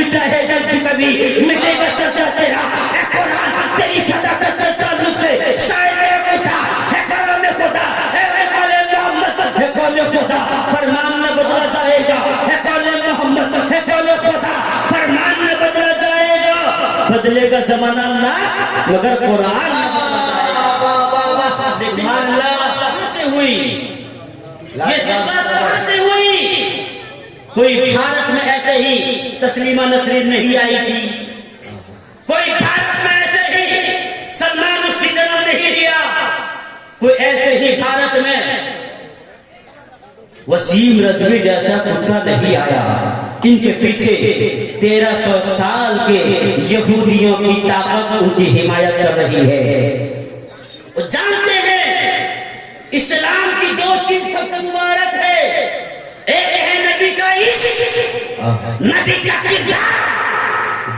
مٹا ہے جب بھی کبھی مٹے گا چرچا تیرا اے قرآن تیری صداقت کے تعلق سے شاعر اٹھا ہے کلام خدا اے قول محمد ہے قول خدا فرمان نہ بدلا جائے گا ہے قول محمد ہے قول خدا فرمان نہ بدلا جائے گا بدلے گا زمانہ اللہ مگر قرآن نہ ہوئی یہ شکایت کہاں سے ہوئی؟ کوئی بھارت میں ایسے ہی تسلیمہ نسرین نہیں آئی تھی، کوئی بھارت میں ایسے ہی سلمان اس کی جنم نہیں لیا، کوئی ایسے ہی بھارت میں وسیم رضوی جیسا کتا نہیں آیا۔ ان کے پیچھے 1300 سال کے یہودیوں کی طاقت ان کی حمایت کر رہی ہے۔ وہ جانتے ہیں اسلام کی دو چیز سب سے مبارک ہے، ایک ہے نبی کا عشق، نبی کا کردار،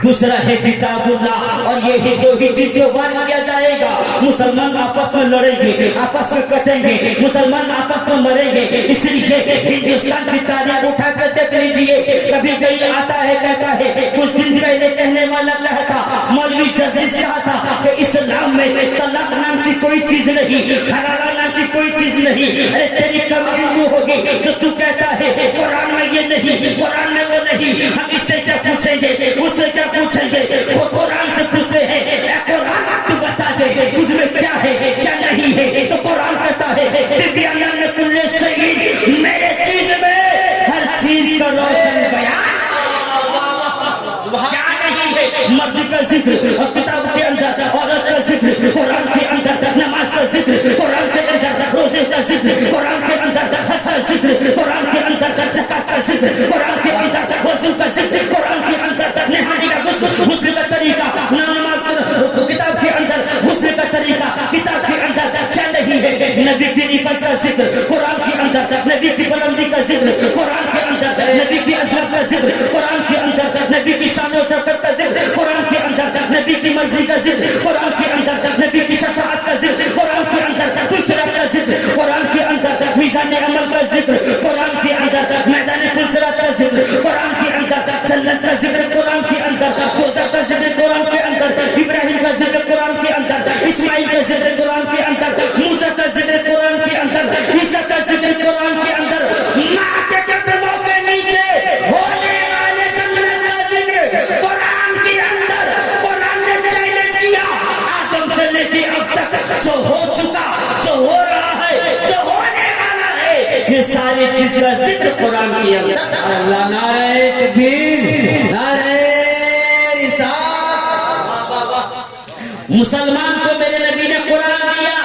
دوسرا ہے کتاب اللہ، اور یہی دو ہی چیزیں وار کیا جائے گا۔ مسلمان آپس میں لڑیں گے، آپس میں کٹیں گے، مسلمان آپس میں مریں گے۔ اس لیے ہندوستان کی تاریخ اٹھا کر دیکھ لیجئے، کبھی کوئی آتا ہے کہتا ہے، کچھ دن پہلے کہنے والا کہتا مولوی جرجس کہا تھا کہ اسلام میں طلاق نام کی کوئی چیز نہیں، حلالہ نام کی کوئی چیز نہیں۔ ارے تیری کمر وہ ہوگی جو تو کہتا ہے قرآن میں یہ نہیں، قرآن میں وہ نہیں۔ ہم اس سے کیا پوچھیں گے، اس سے کیا پوچھیں گے؟ وہ قرآن سے پوچھتے ہیں اے قرآن تو بتا دے تجھ میں کیا ہے کیا نہیں ہے، تو قرآن کہتا ہے تبیان لکل شیء، میرے چیز میں ہر چیز کا روشن بیان۔ کیا نہیں ہے؟ مرد کا ذکر اور کتاب کے اندر، عورت کا ذکر قرآن کے اندر، نماز کا ذکر قرآن کے اندر، روزے کا ذکر قرآن کے اندر، حج کا ذکر قرآن کے اندر، زکات کا ذکر قرآن کے اندر، وضو کا ذکر قرآن کے اندر، نہانے کا غسل کا طریقہ نماز کتاب کے اندر، غسل کا طریقہ کتاب کے اندر۔ کیا نہیں ہے؟ نبی کی عفت کا ذکر قرآن کے اندر، نبی کی بلندی کا ذکر قرآن کے اندر، نبی کی عظمت کا ذکر قرآن کے اندر، نبی کی شان و شوکت کا ذکر قرآن کے اندر، نبی کی مرضی کا ذکر قرآن کے اندر، نبی کی شفاعت کا ذکر قرآن کے اندر، پلسرات کا ذکر قرآن کے اندر، میزان عمل کا ذکر قرآن کے اندر، میدان پلسرات کا ذکر قرآن کے اندر، جنت کا ذکر قرآن کے اندر، کوثر کا ذکر قرآن کے اندر، ابراہیم کا ذکر قرآن کے اندر، اسماعیل کا ذکر قرآن کے اندر، موسیٰ کا ذکر قرآن کے اندر، عیسیٰ کا ذکر قرآن کے اندر۔ ماں کے قدموں کے نیچے ہونے والے جنت کا ذکر قرآن کے اندر۔ قرآن نے چیلنج کیا آدم سے لے کے اب تک، جو ہو چکا، جو ہو رہا ہے، جو ہونے والا ہے، یہ ساری چیز کا ذکر قرآن کے اندر۔ اللہ نعرہ تکبیر، نعرہ رسالت۔ مسلمان کو میرے نبی نے قرآن دیا،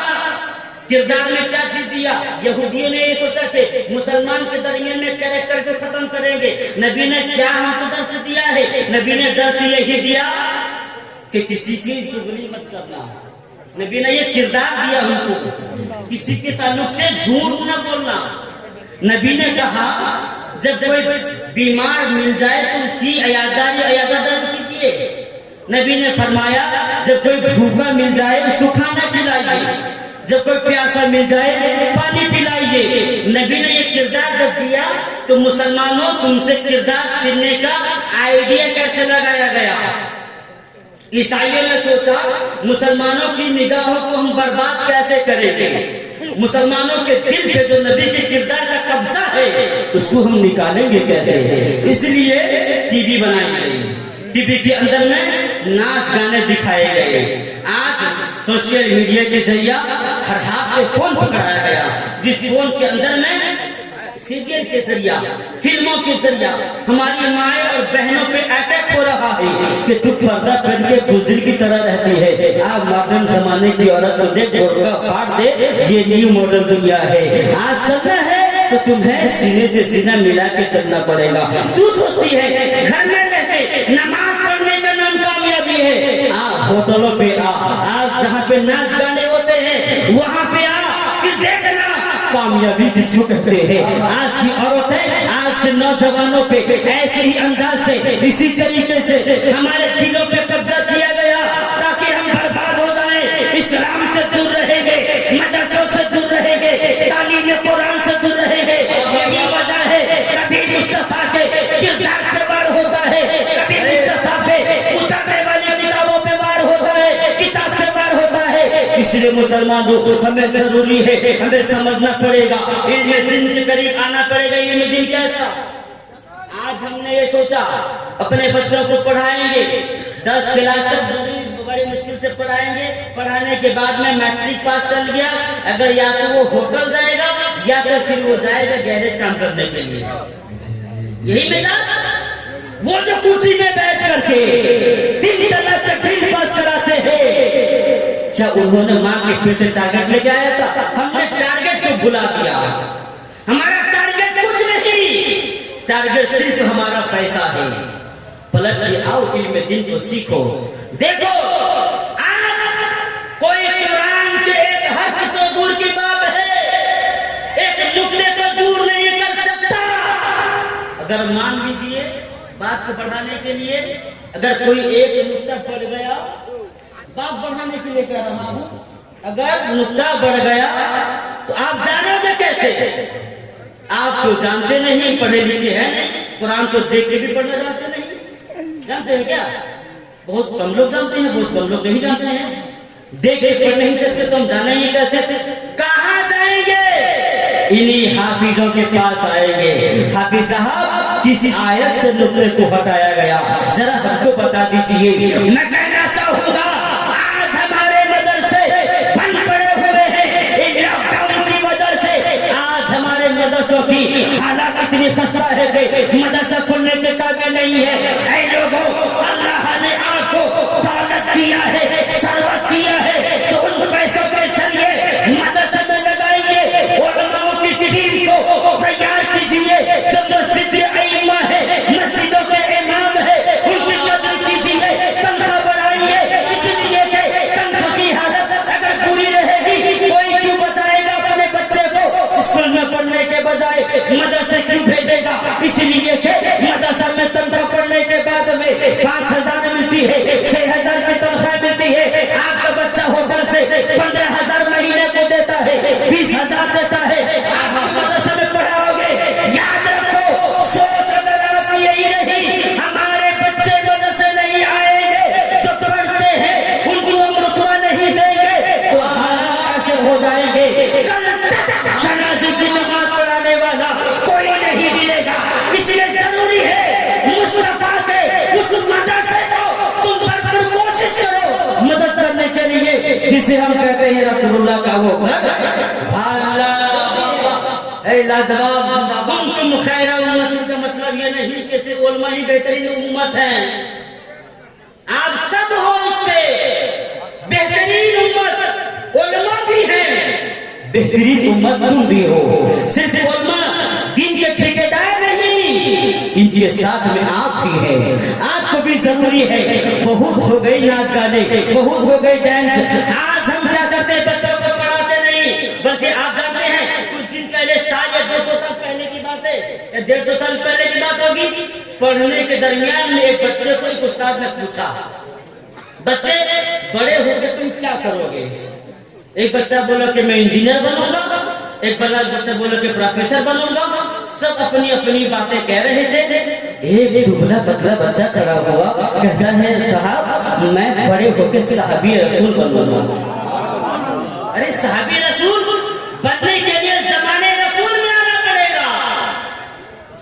کردار میں کیا چیز دیا؟ یہودیوں نے یہ سوچا کہ مسلمان کے درمیان میں کریکٹر کو ختم کریں گے۔ نبی نے کیا ہم کو درس دیا ہے؟ نبی نے درس یہی دیا کہ کسی کی چغلی مت کرنا۔ نبی نے یہ کردار دیا ہم کو، کسی کے تعلق سے جھوٹ نہ بولنا۔ نبی نے کہا جب کوئی بیمار مل جائے تو اس کی عیادت کیجیے۔ نبی نے فرمایا جب کوئی بھوکا مل جائے اس کو کھانا کھلائیے، جب کوئی پیاسا مل جائے پانی پلائیے۔ نبی نے یہ کردار جب دیا تو مسلمانوں تم سے کردار چھیننے کا آئیڈیا کیسے لگایا گیا؟ عیسائیوں نے سوچا مسلمانوں کی نگاہوں کو ہم برباد کیسے کریں گے، مسلمانوں کے دل پہ جو نبی کے کردار کا قبضہ ہے اس کو ہم نکالیں گے کیسے؟ اس لیے ٹی وی بنائی گئی، ٹی وی کے اندر میں ناچ گانے دکھائے گئے۔ آج سوشل میڈیا کے ذریعہ ہر ہاتھ پہ فون پکڑایا گیا، جس فون کے اندر میں سیریل کے ذریعہ، فلموں کے ذریعہ ہماری مائیں اور بہنوں پہ اٹیک ہو رہا ہے کہ تو پردہ کر کے بزدل کی طرح رہتی ہے۔ آپ ماڈرن زمانے کی عورت کو دیکھ برقع پھاڑ دے، یہ نیو ماڈرن دنیا ہے۔ آج چلنا ہے تو تمہیں سینے سے سینہ ملا کے چلنا پڑے گا۔ تو سوچتی ہے گھر میں رہ کے نماز پڑھنے کا نام کامیابی ہے، ہوٹلوں پہ آج جہاں پہ ناچ گانے ہوتے ہیں وہاں پہ پھر دیکھنا کامیابی کس کو کہتے ہیں۔ آج کی عورتیں، آج کے نوجوانوں پہ ایسے ہی انداز سے، اسی طریقے سے ہمارے دلوں پہ قبضہ کیا گیا تاکہ ہم برباد ہو جائیں۔ اسلام سے دور رہیں گے، مدرسوں سے دور رہیں گے، تعلیم قرآن سے دور رہیں گے۔ یہی وجہ ہے کبھی مصطفیٰ کے کردار پہ وار ہوتا ہے، کبھی इसलिए मुसलमान लोग हमें जरूरी है, हमें समझना पड़ेगा, इल्म दिन के करीब आना पड़ेगा। इल्म दिन कैसा? आज हमने ये सोचा अपने बच्चों को पढ़ाएंगे, 10 क्लास तक बड़ी मुश्किल से पढ़ाएंगे, पढ़ाने के बाद में मैट्रिक पास कर लिया, अगर या तो वो होटल जाएगा या तो फिर वो जाएगा गैरेज काम करने के लिए। यही मिजाज वो जो कुर्सी में बैठ करके 3 तलाक तक ड्रिल पास कराते हैं। क्या उन्होंने माँ के फिर से टारगेट लेके आया था? हमने टारगेट को भुला दिया। हमारा टारगेट कुछ नहीं, टारगेट सिर्फ हमारा पैसा है। पलट के आओ, इल्म दिन को सीखो। देखो आज कोई कुरान के एक हर्फ तो दूर की बात है, एक नुक्ते तो दूर नहीं कर सकता। अगर मान लीजिए बात को बढ़ाने के लिए अगर कोई एक नुक्ता बढ़ गया, बात बढ़ाने के लिए कह रहा हूं, अगर नुक्ता बढ़ गया तो आप जानोगे कैसे? आप तो जानते नहीं, पढ़े लिखे हैं नहीं, कुरान तो देख के भी पढ़ना जानते नहीं। जानते हैं क्या? बहुत कम लोग जानते हैं, बहुत कम लोग नहीं जानते हैं। देख के पढ़ नहीं सकते तो हम जानेंगे कैसे? कहाँ जाएंगे? इन्हीं हाफिजों के पास आएंगे। हाफिज साहब किसी आयत से नुक्ते को हटाया गया, जरा हमको बता दीजिए। मैं कहना चाहूंगा आज हमारे मदरसे बंद पड़े हुए हैं इन लॉकडाउन की वजह से। आज हमारे मदरसों की हालत इतनी खस्ता है कि मदरसा खुलने के काबिल नहीं है। ऐ लोगों, अल्लाह ने आपको दौलत दिया है, सरवत दिया है, तो उन पैसों के जरिए मदरसे में लगाइए, उलमाओं की टीम को तैयार कीजिए, जो मस्जिद अइम्मा है, मस्जिदों के इमाम है, उनकी कदर कीजिए, तनख्वाह बढ़ाइए। इसलिए कि तनख्वाह की हालत अगर बुरी रहेगी, कोई क्यों बचाएगा अपने बच्चे को? स्कूल में पढ़ने के बजाय मदरसे क्यों भेजेगा? इसलिए कि मदरसा में तनख्वाह पढ़ने के बाद में 5,000 मिलती है, 6,000 की तनख्वाह मिलती है। आपका बच्चा होटल से 15,000 महीने को देता है, 20,000 देता है, आप मदरसे में पढ़ाओगे। याद रखो, सोच अगर आपकी यही रही, हमारे बच्चे मदरसे नहीं आएंगे, जो पढ़ते हैं उनको हम रुतबा नहीं देंगे, तो हालात ऐसे हो जाएंगे कल जनाजे की नमाज पढ़ाने वाला कोई नहीं मिलेगा। इसलिए जरूरी है मुस्तफा के उस मदरसे को तुम भरपूर कोशिश करो मदद करने के लिए, जिसे हम कहते हैं रसूलुल्लाह का वो तुम खैरा उम्मत का मतलब ये नहीं कि सिर्फ उलमा ही बेहतरीन उम्मत है। आप सब हो इसमें बेहतरीन उम्मत, उलमा भी है, बेहतरीन उम्मत तुम भी हो। सिर्फ उलमा दिन के ठेकेदार नहीं, इनके साथ में आप भी हैं। आपको भी जरूरी है। बहुत हो गई नाच गाने, बहुत हो गई डांस। आज हम क्या करते हैं? बच्चों को पढ़ाते नहीं, बल्कि आप जानते हैं कुछ दिन पहले, 150 साल पहले की बात है या 150 साल पहले की बात होगी, पढ़ने के दरमियान में एक बच्चे को एक उस्ताद ने पूछा, बच्चे बड़े होकर तुम क्या करोगे? एक बच्चा बोला कि मैं इंजीनियर बनूंगा, एक बच्चा बोला कि प्रोफेसर बनूंगा। सब अपनी अपनी बातें कह रहे थे। एक दुबला पतला बच्चा खड़ा हुआ, कहता है साहब मैं बड़े होकर सहाबी रसूल बनूंगा। अरे सहाबी रसूल बनने के लिए जमाने रसूल में आना पड़ेगा।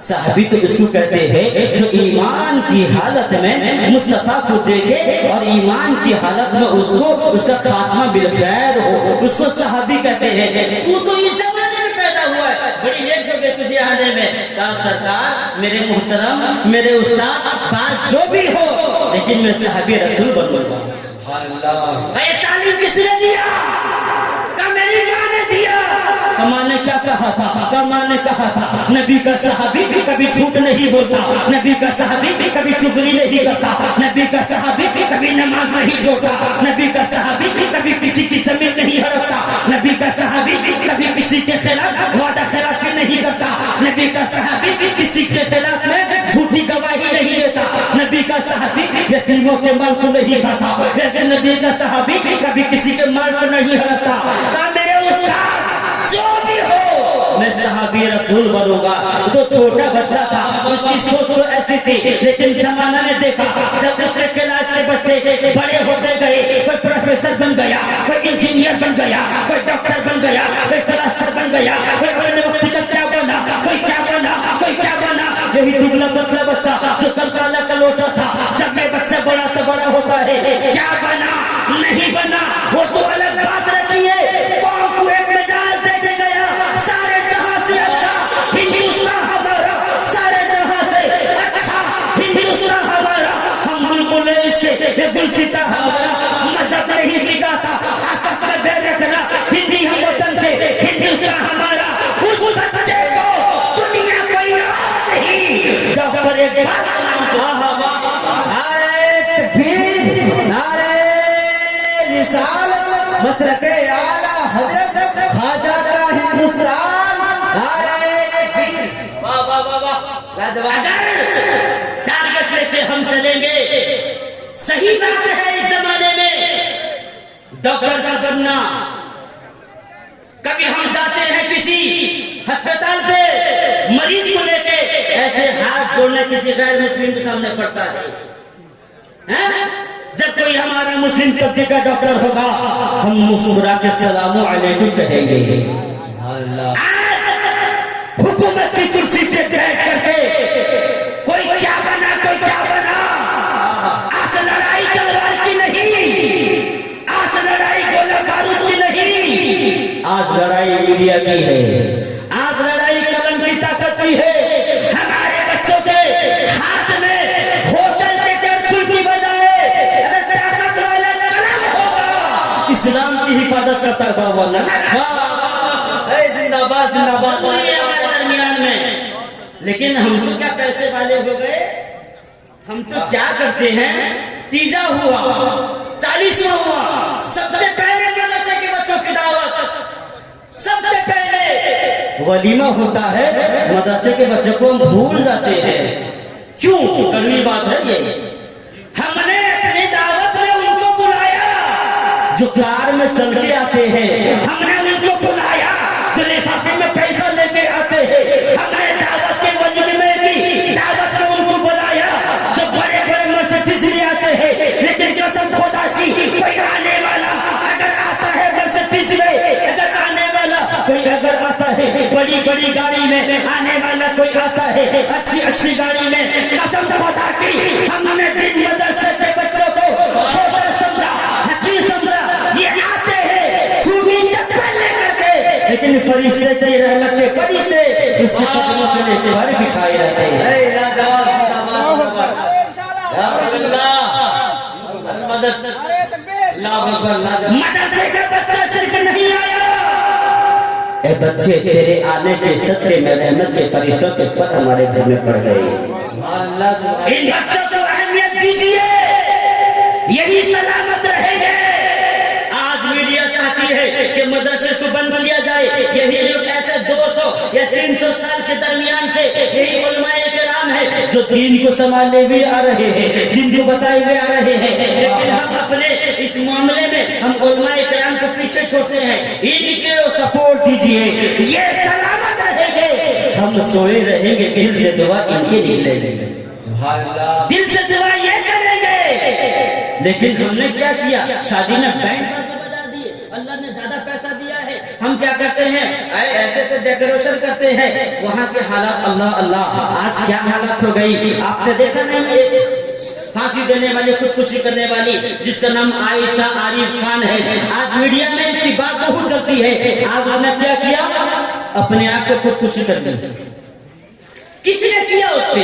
सहाबी तो इसको कहते हैं जो ईमान की हालत में मुस्तफा को देखे और ईमान की हालत में उसको उसका खात्मा बिलखैर हो, उसको सहाबी कहते हैं। तू तो इस जमाने में पैदा हुआ है, बड़ी लेट हो गई तुझे आने में। कहा सरकार मेरे मुहतरम, मेरे उस्ताद, बात जो भी हो, लेकिन मैं सहाबी रसूल बनूंगा। ये तालीम किसने दिया? मेरी माँ ने दिया। माँ ने क्या कहा था? माँ ने कहा था नबी का सहाबी कभी झूठ नहीं बोलता, नबी का सहाबी कभी चुगली नहीं करता, नबी का सहाबी कभी नमाज नहीं जोड़ता, नबी का सहाबी कभी किसी की जमीन नहीं हड़पता, नबी का सहाबी कभी किसी के खिलाफ वादा खिलाफी नहीं करता, नबी का सहाबी किसी के खिलाफ में झूठी गवाही नहीं देता, नबी का सहाबी यतीमों के माल को नहीं खाता, वैसे नबी का सहाबी कभी किसी के माल को नहीं हड़पता। मेरे उस्ताद जो भी हो मैं सहाबी रसूल बनूंगा। तो छोटा बच्चा था, उसकी सोच तो ऐसी थी, लेकिन जमाना ने देखा जब दूसरे क्लास के बच्चे बड़े होते गए, कोई प्रोफेसर बन गया, कोई इंजीनियर बन पतला बच्चा जो कल काला कलोटा था, जब ये बच्चा बड़ा तो बड़ा होता है, क्या बना नहीं बना वो तो अलग बात रखी है। कौन कुएं में जहाज दे के गया, सारे जहां से अच्छा हिंदुस्तान हमारा, सारे जहां से अच्छा हिंदुस्तान हमारा। हम बिल्कुल इसके ये गुलसिता हमारा, मजहब नहीं सिखाता आपस में बैर रखना, हिंदी हम वतन के हिंदुस्तान हमारा। उस बच्चे को दुनिया कोई और नहीं जब पर एक बात नाम से नारे तकबीर, नारे रिसालत, मसलके आला हजरत ख्वाजा का हिंदुस्तान, नारे तकबीर। वाह वाह वाह वाह, लाजवाब। अगर टारगेट लेके हम चलेंगे, सही बात है इस जमाने में डॉक्टर का बनना। कभी हम जाते हैं किसी अस्पताल पे मरीज को लेके, ऐसे हाथ जोड़ने किसी गैर मुस्लिम के सामने पड़ता है, हैं? जब कोई हमारा मुस्लिम तबके का डॉक्टर होगा, हम मुस्कुरा के सलामु अलैकुम कहेंगे। आज हुकूमत की कुर्सी पे बैठ करके कोई क्या बना, कोई क्या बना। आज लड़ाई तलवार की नहीं, आज लड़ाई गोला बारूद की नहीं, आज लड़ाई मीडिया की है, आज लड़ाई कलम की ताकत की है। हमारे बच्चों के हाथ में होटल के कैप्सूल की बजाय अगर ताकत वाला कलम होगा, इस्लाम की हिफाजत करता था वो नजर। जिंदाबाद जिंदाबाद। हमारे दरमियान में, लेकिन हम तो क्या पैसे वाले हो गए, हम तो क्या करते हैं, तीजा हुआ, 40वां हुआ, सबसे पहले मदरसे के बच्चों की दावत, सबसे पहले वलीमा होता है, मदरसे के बच्चों को हम भूल जाते हैं। क्यों? कड़वी बात है ये। हमने अपनी दावत में उनको बुलाया जो कार में चल के आते हैं, हमने उनको बुलाया जो लिफाफे में पैसा लेके आते हैं, हमने दावत के वलीमे की दावत में उनको बुलाया जो बड़े बड़े मर्सिडीज ले आते हैं। लेकिन कसम खुदा की, कोई आने वाला अगर आता है मर्सिडीज में, अगर आने वाला कोई अगर आता है बड़ी बड़ी गाड़ी में, आने वाला कोई आता है अच्छी अच्छी गाड़ी में, कसम खुदा की हमने जिन मदरसे के बच्चों को छोटा समझा, हकीर समझा, ये आते हैं चूड़ी चप्पल लेकर के, लेकिन फरिश्ते की रहमत के फरिश्ते उसके कदमों के लिए पर बिछाए रहते हैं। मदरसे का बच्चा सिर्फ नहीं आया, ए बच्चे तेरे आने के सदके में रहमत के फरिश्तों के पर हमारे घर में पड़ गए। इन बच्चों को अहमियत दीजिए, यही सलामत रहेंगे। आज मीडिया चाहती है कि मदरसे को बंद किया जाए, यही लोग ऐसे 200 या 300 साल के दरमियान से यही उलमाए किराम है जो दीन को संभालने भी आ रहे हैं, दीन को बताए हुए आ रहे हैं, लेकिन हम अपने इस मामले में हम उलमाए किराम को पीछे छोड़ते हैं। इनके सपोर्ट दीजिए, ये सलामत रहेंगे, हम सोए रहेंगे, दिल से दुआ इनके लिए लेंगे, दिल से दुआ ये करेंगे। लेकिन हमने क्या किया, शादी में बैंड बाजा बजा दिए, अल्लाह ने ज्यादा पैसा दिया है, हम क्या करते हैं, ऐसे से डेकोरेशन करते हैं। वहाँ के हालात अल्लाह अल्लाह, आज क्या हालात हो गई। आपने देखा नहीं, एक फांसी देने वाली, खुदकुशी करने वाली जिसका नाम आयशा आरिफ खान है, आज मीडिया में इसकी बात बहुत चलती है। आज उसने क्या किया, अपने आप को खुदकुशी कर दी। किसने किया उस पे?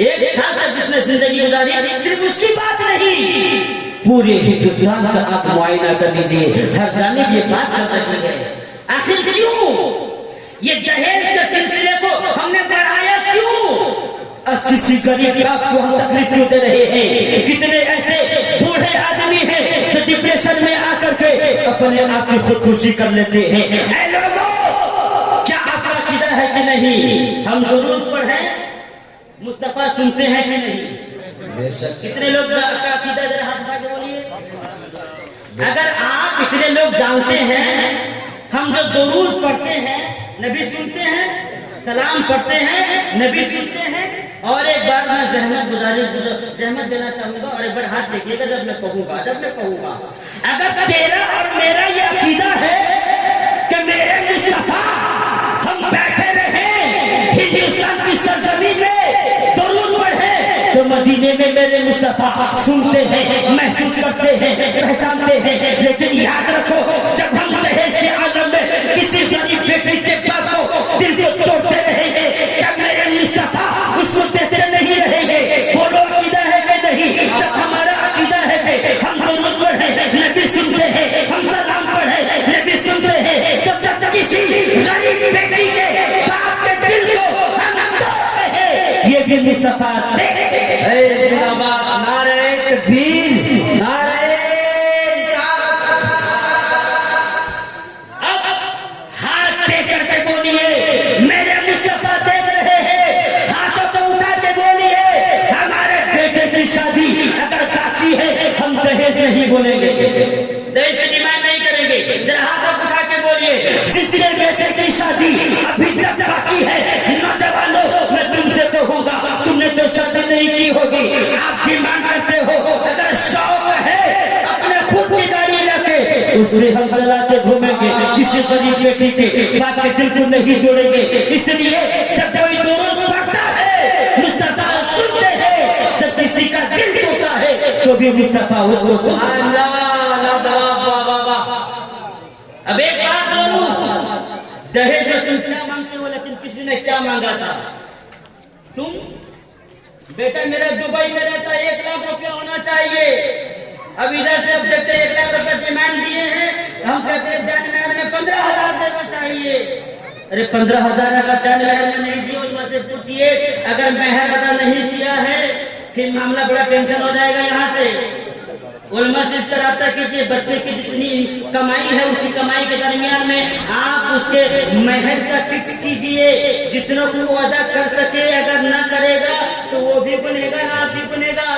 एक साल तक जिसने जिंदगी गुजारी, सिर्फ उसकी बात नहीं, पूरे हिंदुस्तान का आप मुआयना कर लीजिए, हर जानिब ये बात चल रही है। आखिर क्यों ये दहेज के सिलसिले को हमने बढ़ाया, क्यों? अब किसी गरीब को हम तकलीफ क्यों दे रहे हैं? कितने ऐसे बूढ़े आदमी हैं जो डिप्रेशन में आकर के अपने आप की खुदकुशी कर लेते हैं। ऐ लोगों, क्या आपका अकीदा है कि नहीं? हम दुरूद पढ़ें, मुस्तफा सुनते हैं कि नहीं? कितने लोग का अकीदा, जरा हाथ उठा के बोलिए। अगर आप इतने लोग जानते हैं, हम जो दुरूद पढ़ते हैं नबी सुनते हैं, सलाम पढ़ते हैं नबी सुनते हैं। और एक बार मैं जहमत देना चाहूंगा, और एक बार हाथ देखिएगा जब मैं कहूंगा, अगर तेरा और मेरा ये अकीदा है कि मेरे मुस्तफा हम बैठे रहे हिंदुस्तान की सरजमीन में दुरूद तो मदीने में मेरे मुस्तफा सुनते हैं, महसूस करते हैं, पहचानते हैं। लेकिन याद रखो, जब हम दहेज के आलम में किसी गरीब बेटी के बाप को दिल को तोड़ते रहेंगे, क्या मेरे मुस्तफा उसको देते नहीं रहेंगे? बोलो अकीदा है कि नहीं? जब हमारा अकीदा है कि हम दुरूद पढ़े, नबी सुनते हैं, हम सलाम पढ़े, नबी सुनते हैं, तब जब किसी गरीब बेटी के बाप के दिल को हम तोड़ते हैं, ये भी मुस्तफा जिंदाबाद, नारे तकबीर, नारे रिसालत। अब हाथ दे करके बोलिए, मेरे मुस्तफा देख रहे हैं, हाथों को उठा के बोलिए, हमारे बेटे की शादी अगर बाकी है, हम दहेज नहीं बोलेंगे, दहेज की डिमांड नहीं करेंगे। जरा हाथों को उठा के बोलिए, जिसके बेटे की शादी अभी तक बाकी है, नौजवानों, मैं तुमसे कहूंगा, तुमने तो शादी नहीं की होगी, आप डिमांड करते हो, अगर शौक है अपने खुद की गाड़ी लेके उससे हम चला के घूमेंगे, किसी गरीब बेटी के बाप के दिल को नहीं जोड़ेंगे। इसलिए जब कोई दुरूद पढ़ता है, मुस्तफा सुनते हैं, जब किसी का दिल टूटा है तो भी मुस्तफा उसको सुनता है। अब एक बात बोलूं, दहेज में तुम क्या मांगते हो, लेकिन किसी ने क्या मांगा था? तुम बेटा मेरा दुबई में रहता, 1 लाख रुपया होना चाहिए। अब इधर से अब देखते 1 लाख रुपया डिमांड दिए हैं, हम कहते हैं डैन महल में 15,000 देना चाहिए। अरे 15,000 अगर डैन महल में नहीं दिए, उनमें से पूछिए, अगर महल अदा नहीं किया है, फिर मामला बड़ा टेंशन हो जाएगा। यहाँ से उलमा से इसका राब्ता कीजिए, बच्चे की जितनी कमाई है उसी कमाई के दरमियान में आप उसके महर का फिक्स कीजिए, जितनों को वो अदा कर सके। अगर ना करेगा तो वो भी बनेगा, ना भी बनेगा।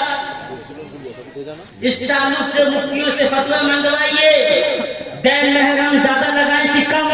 इस ताल्लुक से मुफ्तियों से फतवा मंगवाइए, दैन महर हम ज्यादा लगाएं कि कम?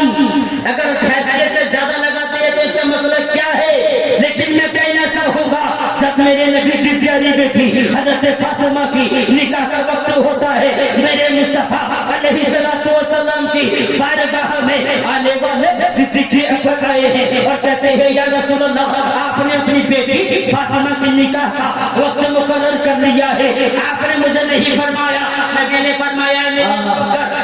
अगर हैसियत से ज्यादा लगाते हैं तो इसका मतलब क्या है? लेकिन मैं कहना चाहूंगा, जब मेरे नबी की प्यारी बेटी हजरत फातिमा की निकाह का वक्त होता है, मेरे मुस्तफा अलैहिस्सलातु वस्सलाम की बारगाह में आने वाले सिद्दीक़ अकबर आए हैं और कहते हैं, या रसूल अल्लाह, आपने अपनी बेटी फातिमा की निकाह का वक्त मुकर्रर कर लिया है, आपने मुझे नहीं फरमाया। नबी ने फरमाया,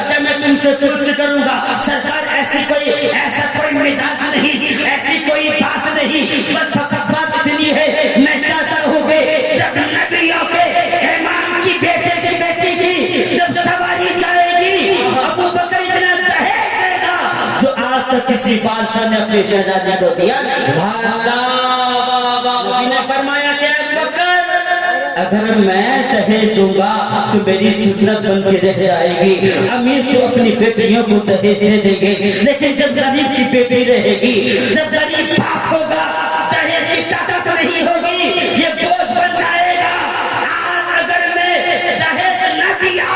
जब मैं तुमसे तुर्क करूंगा सरकार, ऐसा कोई मिजाज नहीं, ऐसी कोई बात नहीं, बस फकत बात इतनी है, मैं चाहता हूँ कि जब नबियों के इमाम की बेटी की जब सवारी जाएगी, अबू बकर इतना दहेज देगा जो आज तक किसी बादशाह ने अपने शहजादी को दिया नहीं। ने फरमाया कि अबू बकर, अगर मैं दहेज दूंगा तो मेरी सुन्नत बन के रह जाएगी। अमीर तो अपनी बेटियों को दहेज दे देंगे, लेकिन जब गरीब की बेटी रहेगी, जब गरीब बाप होगा, दहेज की ताकत नहीं होगी, ये बोझ बन जाएगा। आज अगर मैं दहेज न दिया,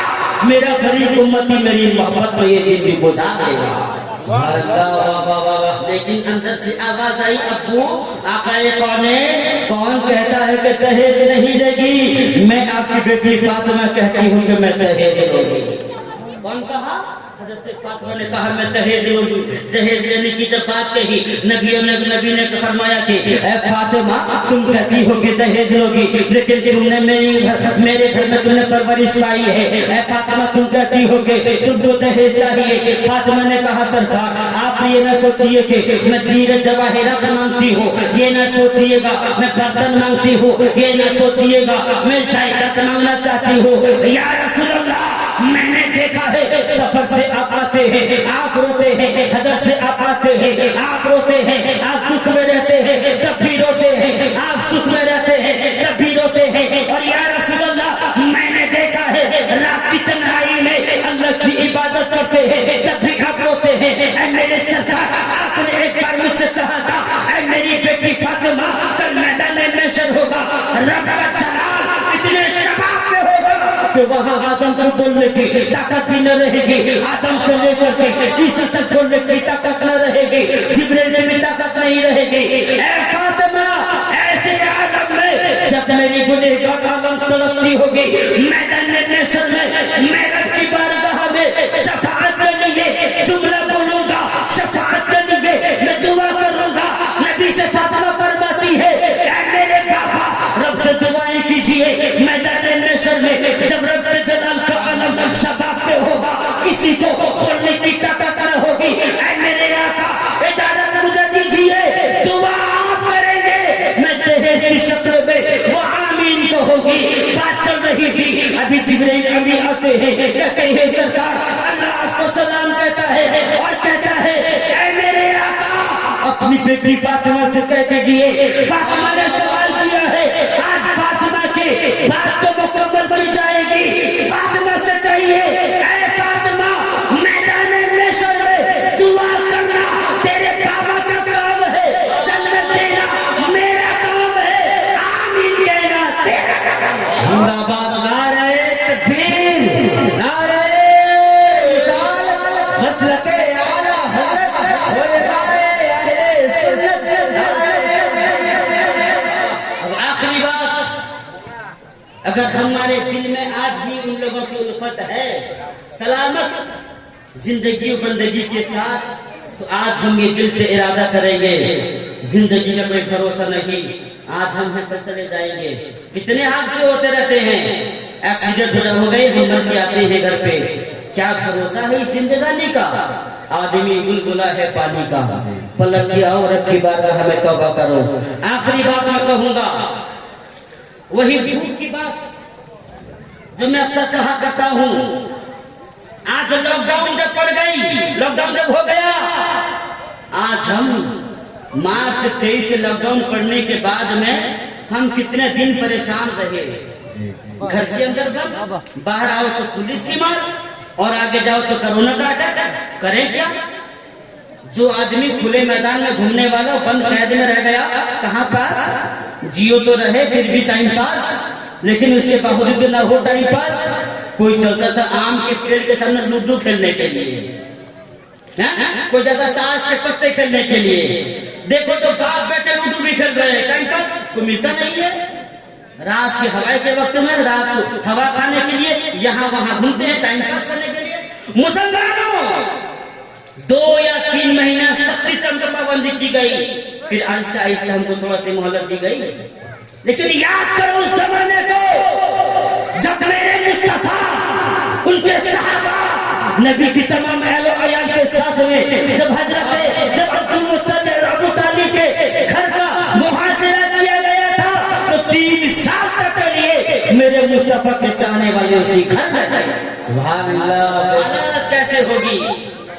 मेरा गरीब उम्मती मेरी मोहब्बत में ये दिन भी गुजार देगा। लेकिन अंदर से आवाज आई, अब्बू आकाए कौन कहता है कि दहेज नहीं देगी? मैं आपकी बेटी फातिमा कहती हूँ कि मैं दहेज लूंगी। कौन कहा? हज़रत फातिमा ने कहा मैं दहेज लूंगी। दहेज लेने की जब बात कही, नबी ने फरमाया कि ऐ फातिमा, तुम कहती हो कि दहेज लोगी, लेकिन तुमने मेरे घर में तुमने परवरिश पाई है। ऐ फातिमा, तुम कहती हो कि तुमको दहेज चाहिए। फातिमा ने कहा, सरकार आप ये न सोचिए कि मैं जीरे जवाहिरात मांगती हूँ, ये न सोचिएगा मैं बर्तन मांगती हूँ, ये न सोचिएगा मैं जायदाद मांगना चाहती हूँ। या रसूल अल्लाह, मैंने देखा है सफर से आप आते हैं, आप रोते हैं, हजर से आप आते हैं, आप रोते हैं, आप दुख में रहते हैं तब भी रोते हैं, आप सुख में रहते हैं तब भी रोते हैं। और या रसूल अल्लाह, मैंने देखा है रात की तन्हाई में अल्लाह की इबादत करते हैं तब भी आप रोते हैं। ऐ मेरे सरकार, आपने एक बार मुझसे कहा था, ऐ मेरी बेटी फातिमा, कल मैदान में महशर होगा, रब का जलाल इतने शबाब पे होगा कि वहाँ आदम को बोलने की ताकत भी न रहेगी, आदम से लेकर के ईसा तक बोलने की ताकत न रहेगी, जिब्रील की भी ताकत नहीं रहेगी। ऐ फातिमा, ऐसे आलम में जब मेरी गुनहगार आलम तड़पती होगी, मैदान महशर में मैं रब की बारगाह में शफाअत के लिए जुमला बोलूंगा, शफाअत के लिए मैं दुआ करूंगा। नबी से फातिमा फरमाती है, ऐ मेरे पापा, रब से दुआएं آتے ہیں, کہتے ہیں سرکار اللہ آپ کو سلام کہتا ہے اور کہتا ہے اے میرے آقا اپنی بیٹی فاطمہ سے کہہ دیجئے, فاطمہ نے سوال کیا ہے آج فاطمہ کی بات تو مکمل کی جائے گی, فاطمہ سے کہیے اے فاطمہ میدان محشر میں دعا کرنا تیرے بابا کا کام ہے, جنت دینا میرا کام ہے, آمین کہنا تیرا کام ہے. زندہ باد نعرہ تکبیر, نعرہ رسالت, مسلک اعلی حضرت علماء اہل سنت. اب آخری بات, اگر ہمارے دل میں آج بھی ان لوگوں کی الفت ہے سلامت زندگی و بندگی کے ساتھ, تو آج ہم یہ دل سے ارادہ کریں گے زندگی کا کوئی بھروسہ نہیں, آج ہم پر چلے جائیں گے. کتنے حادثے ہوتے رہتے ہیں, ایکسیڈنٹ ہو گئے ہم مر کے آتے ہیں گھر پہ, کیا بھروسہ ہے اس زندگانی کا, آدمی گلگلا ہے پانی کا, پلٹ کے آؤ رب کی بارگاہ میں توبہ کرو. آخری بات میں کہوں گا وہی جھوٹ کی بات جو میں اکثر کہا کرتا ہوں, آج لاک ڈاؤن جب پڑ گئی, لاک ڈاؤن جب ہو گیا, آج ہم مارچ 23 سے لاک ڈاؤن پڑنے کے بعد میں ہم کتنے دن پریشان رہے, گھر کے اندر بند, باہر آؤ تو پولیس کی مار اور آگے جاؤ تو کرونا کا اٹیک, کریں کیا؟ جو آدمی کھلے میدان میں گھومنے والا بند قید میں رہ گیا, کہاں پاس, جیو تو رہے پھر بھی ٹائم پاس, لیکن اس کے باوجود نہ ہو ٹائم پاس. کوئی چلتا تھا آم کے پیڑ کے سامنے لوڈو کھیلنے کے لیے, کوئی جاتا تاش کے پتے کھیلنے کے لیے, دیکھو تو باپ بیٹے لوڈو بھی کھیل رہے ہیں, ٹائم پاس کوئی ملتا نہیں ہے. رات کی ہوا کے وقت میں رات کو ہوا کھانے کے لیے یہاں وہاں گھومتے ہیں ٹائم پاس کرنے کے لیے. مسلمانوں 2 یا 3 مہینے سختی سے ہم کو پابندی کی گئی, پھر آہستہ آہستہ ہم کو تھوڑا سی مہلت دی گئی, لیکن یاد کرو اس زمانے کو جب میرے مصطفیٰ ان کے صحابہ نبی کی تمام اہل و عیال کے ساتھ میں جب عبد المطلب ابو طالب کے گھر کا محاصرہ کیا گیا تھا تو 3 سال تک کے لیے میرے مصطفیٰ کے چاہنے والے اسی گھر میں رہے. سبحان اللہ. حالات کیسے ہوگی,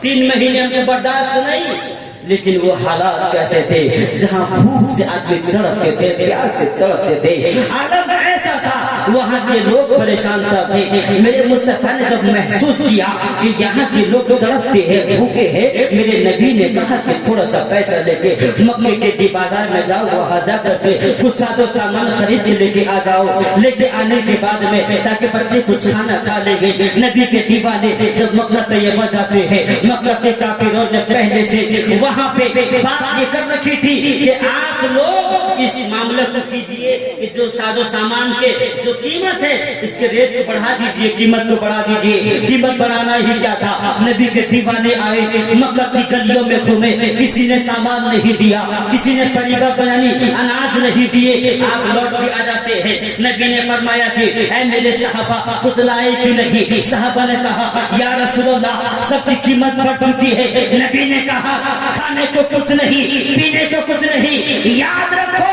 3 مہینے ہم کو برداشت نہیں, لیکن وہ حالات کیسے تھے جہاں بھوک سے آدمی تڑپتے تھے, پیاس سے تڑپتے تھے, عالم ایسا تھا وہاں کے لوگ پریشان تھے. میرے مصطفیٰ نے جب محسوس کیا کہ یہاں کے لوگ تڑپتے ہیں, بھوکے ہیں, میرے نبی نے کہا کہ تھوڑا سا پیسہ لے کے مکے کے بازار میں جاؤ, وہاں جا کر کے کچھ ساز و سامان خرید کے لے کے آ جاؤ. لے کے آنے کے بعد میں تاکہ بچے کچھ کھانا کھا لیں گے. نبی کے دیوانے جب مکہ طیبہ جاتے ہیں, مکہ کے کافروں نے پہلے سے وہاں پہ بات یہ کر رکھی تھی کہ آپ لوگ اس معاملے کو کیجئے کہ جو ساز و سامان کے جو قیمت ہے اس کے ریٹ کو بڑھا دیجئے, قیمت کو بڑھا دیجئے. قیمت بڑھانا ہی کیا تھا, نبی کے دیوانے آئے, مکہ کی گلیوں میں گھومے, کسی نے سامان نہیں دیا, کسی نے قریبہ بیانی اناج نہیں دیے, آپ لوٹ کے آ جاتے ہیں. نبی نے فرمایا کہ اے میرے صحابہ کچھ لائے کیوں نہیں؟ صحابہ نے کہا یا رسول اللہ سب کی قیمت بڑھ چکی ہے. نبی نے کہا کھانے کو کچھ نہیں, پینے کو کچھ نہیں, یاد رکھو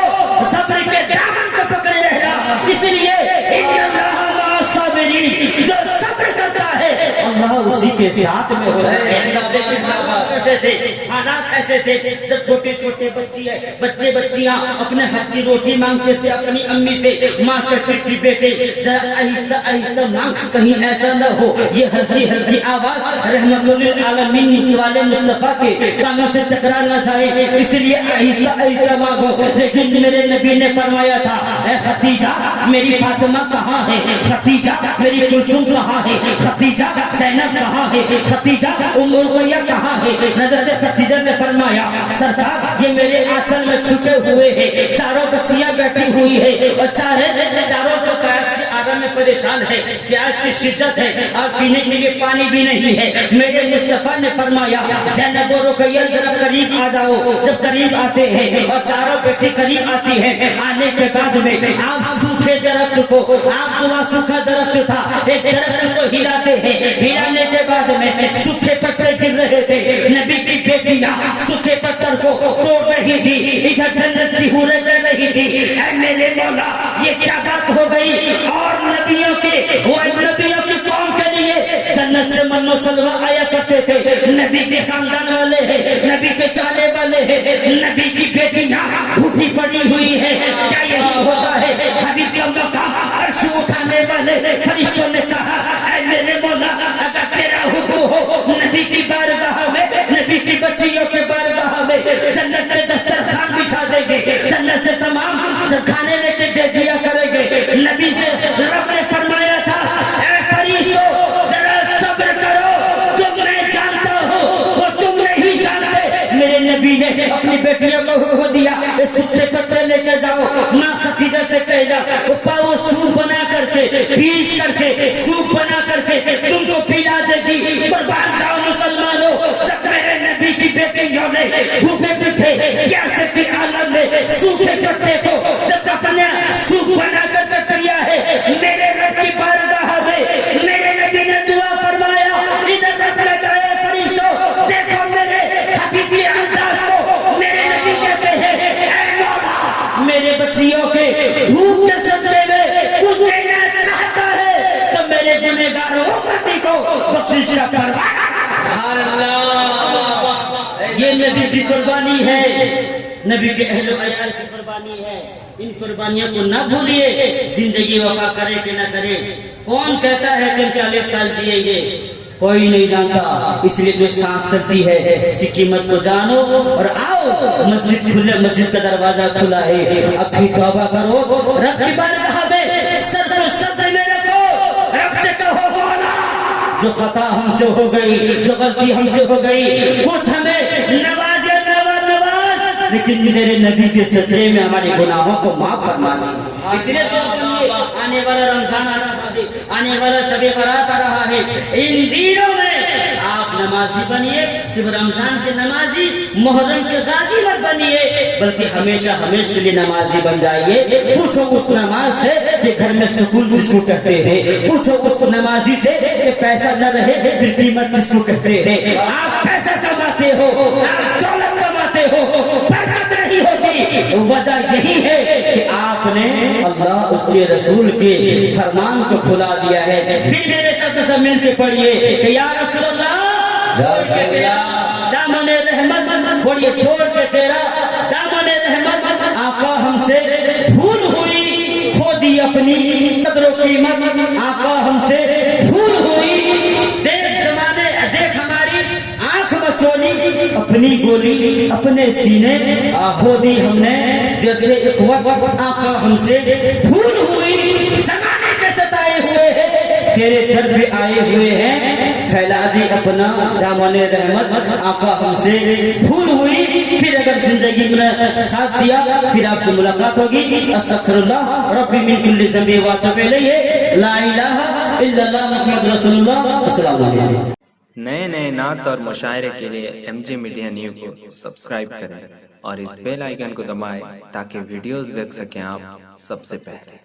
صبر کے دامن کو پکڑے رہنا. اس لیے ان اللہ مع الصابرین, جو صبر کرتا ہے اللہ اسی کے ساتھ میں ہوتا ہے. ایسے تھے حالات, ایسے تھے جب چھوٹے چھوٹے بچے بچیاں اپنے حق کی روٹی مانگتے تھے اپنی امی سے, ماں کہتی تھی بیٹے ذرا آہستہ آہستہ مانگ, کہیں ایسا نہ ہو یہ ہلکی ہلکی آواز رحمت للعالمین والے مصطفیٰ کے کانوں سے ٹکرا نہ جائے, اس لیے آہستہ آہستہ مانگو. لیکن میرے نبی نے فرمایا تھا اے ختیجہ میری فاطمہ کہاں ہے, ختیجہ میری کلثوم کہاں ہے, ختیجہ زینب کہاں ہے, ختیجہ ام رقیہ کہاں ہے. حضرت ختیجہ نے فرمایا سرکار یہ میرے آنچل میں چھپے ہوئے ہیں, چاروں بچیاں بیٹھی ہوئی ہے اور چاروں کو پیاس کی آگ میں پریشان ہے, پیاس کی شدت ہے اور پینے کے لیے پانی بھی نہیں ہے. میرے مصطفیٰ نے فرمایا زینب و رقیہ ذرا قریب آ جاؤ. جب قریب آتے ہیں اور چاروں بیٹھی قریب آتی ہے, آنے کے بعد میں آپ سوکھے درخت کو, آپ وہاں سوکھا درخت تھا, ایک درخت کو ہلاتے ہیں, ہلانے کے بعد میں سوکھے پتے گر رہے تھے. نبی کی بیٹیاں سوکھے پتھر کو توڑ رہی تھی, ادھر جنت کی حوریں کر رہی تھی اے میرے مولا یہ کیا بات ہو گئی. اور نبیوں کی قوم کے मुसलमान आया करते थे, नबी के खानदान वाले हैं, नबी के चाले वाले हैं, नबी की बेटियां भूखी पड़ी हुई है, क्या यही होता है हबीब का मकाम अर्श उठाने वाले फरिश्तों ने कहा, ऐ मेरे मौला अगर तेरा हुक्म हो नबी की बारगाह में, नबी की बच्चियों के बारगाह में जन्नत के दस्तरखान बिछा देंगे, जन्नत से तमाम खाने लेके दे दिया करेंगे। नबी से रब ने फरमाया था, ऐ फरिश्तों जरा सब्र करो, जो मैं जानता हूँ वो तुम नहीं जानते। मेरे नबी ने अपनी बेटियों को हुक्म दिया, सूप से कपड़े लेके जाओ, माँ खतीजा से कहना वो पाओ सूप बना करके पीस करके सूप बना करके तुमको पिला देगी। कुर्बान जाओ मुसलमानों, जब मेरे नबी की बेटियों ने भूखे पीछे कैसे की आलम में सूखे कट्टे को जब अपने सूप बना कर पिया है मेरे रब की बारगाह में, मेरे नबी ने दुआ फरमाया, इधर रब लगाए फरिश्तों देखो मेरे हबीबी अंदाज को। मेरे नबी कहते हैं, ऐ मौला मेरे बच्चियों के भूख के सजदे में कुछ देना चाहता है तो मेरे गुनहगारों उम्मती को बख्शिश का परवाना। ये नबी की कुर्बानी है, नबी के अहले अयाल की कुर्बानी है। इन कुर्बानियों को न भूलिए, जिंदगी वफा करे कि न करे। कौन कहता है कि 40 साल जिएंगे, कोई नहीं जानता, इसलिए जो सांस चलती है इसकी कीमत को जानो और आओ मस्जिद खुले, मस्जिद का दरवाजा खुला है, अब भी तौबा करो, रब की बारगाह में सर को सर में रखो, रब से कहो मौला जो खता हमसे हो गई, जो गलती हमसे हो गई, कुछ हमें नवाजे नवाज, लेकिन मेरे नबी के सजदे में हमारे गुनाहों को माफ फरमा दीजिए। इतने तो आने वाला रमजान आ रहा है, आने वाला शबे बारात आ रहा है, इन दिनों में आप नमाजी बनिए, सिर्फ रमजान के नमाजी, मुहर्रम के गाजी मत बनिए, बल्कि हमेशा हमेशा के लिए नमाजी बन जाइए। पूछो उस नमाज से कि घर में सुकून किसको कहते हैं, पूछो उस नमाजी से कि पैसा न रहे फिर कीमत किसको कहते हैं। आप पैसा कमाते हो, आप दौलत कमाते हो, बरकत नहीं होती, वजह यही है कि आपने अल्लाह उसके रसूल के फरमान को भुला दिया है। फिर मेरे साथ सब मिल के पढ़िए कि या रसूलल्लाह छोड़ के तेरा दामने रहमत, बोलिए छोड़ के तेरा दामने रहमत, आका हमसे भूल हुई, खो दी अपनी कदर कीमत, आका हमसे भूल हुई, देख जमाने देख हमारी आंख मचोली, अपनी गोली अपने सीने खो दी हमने, दिल से इख्वत, आका हमसे भूल हुई, जमाने के सताए हुए हैं तेरे दर पे आए हुए हैं, फैला दी अपना दामने रहमत, आका हमसे भूल हुई। फिर अगर जिंदगी में साथ दिया फिर आपसे मुलाकात होगी। अस्तगफिरुल्लाह रब्बी मिन कुल्ली ज़ंबी व अतूबु इलैहि, ला इलाहा इल्लल्लाह मुहम्मद रसूलुल्लाह। अस्सलामु अलैकुम। नए नए नात और मुशायरे के लिए MJ मीडिया न्यू को सब्सक्राइब करें और इस बेल आइकन को दबाएं ताकि वीडियोस देख सकें आप सबसे पहले।